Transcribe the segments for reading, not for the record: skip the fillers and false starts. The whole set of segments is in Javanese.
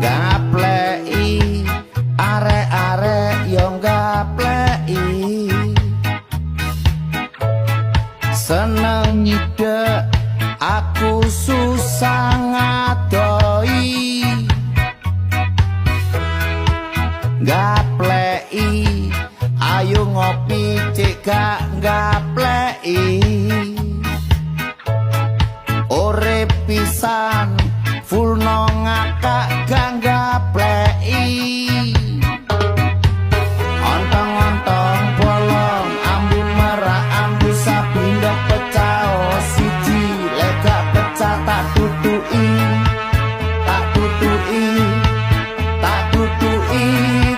gapleki arek-arek yo gapleki seneng nyidek aku susah ngadoi gapleki ayo ngopi cek gak gapleki ore pisan full no ngakak gak gapleki ontong-ontong bolong ambu merah ambu sapindah pecah siji lega pecah tak tutui tak tutui tak tutui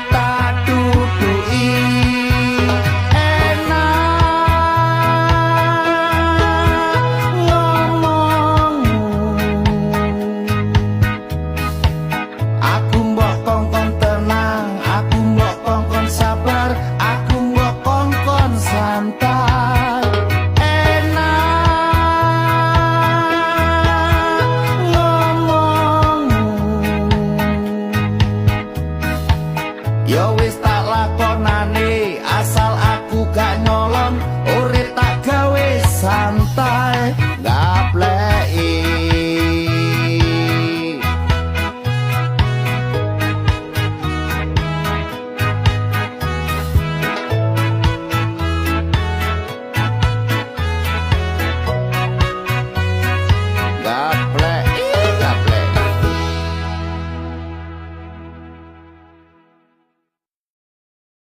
tak tutui enak ngomong aku mbok kongkon tenang aku mbok kongkon sabar aku mbok kongkon santai enak ngomong yo wis tak lakonane asal aku gak nyolong urip tak gawe santai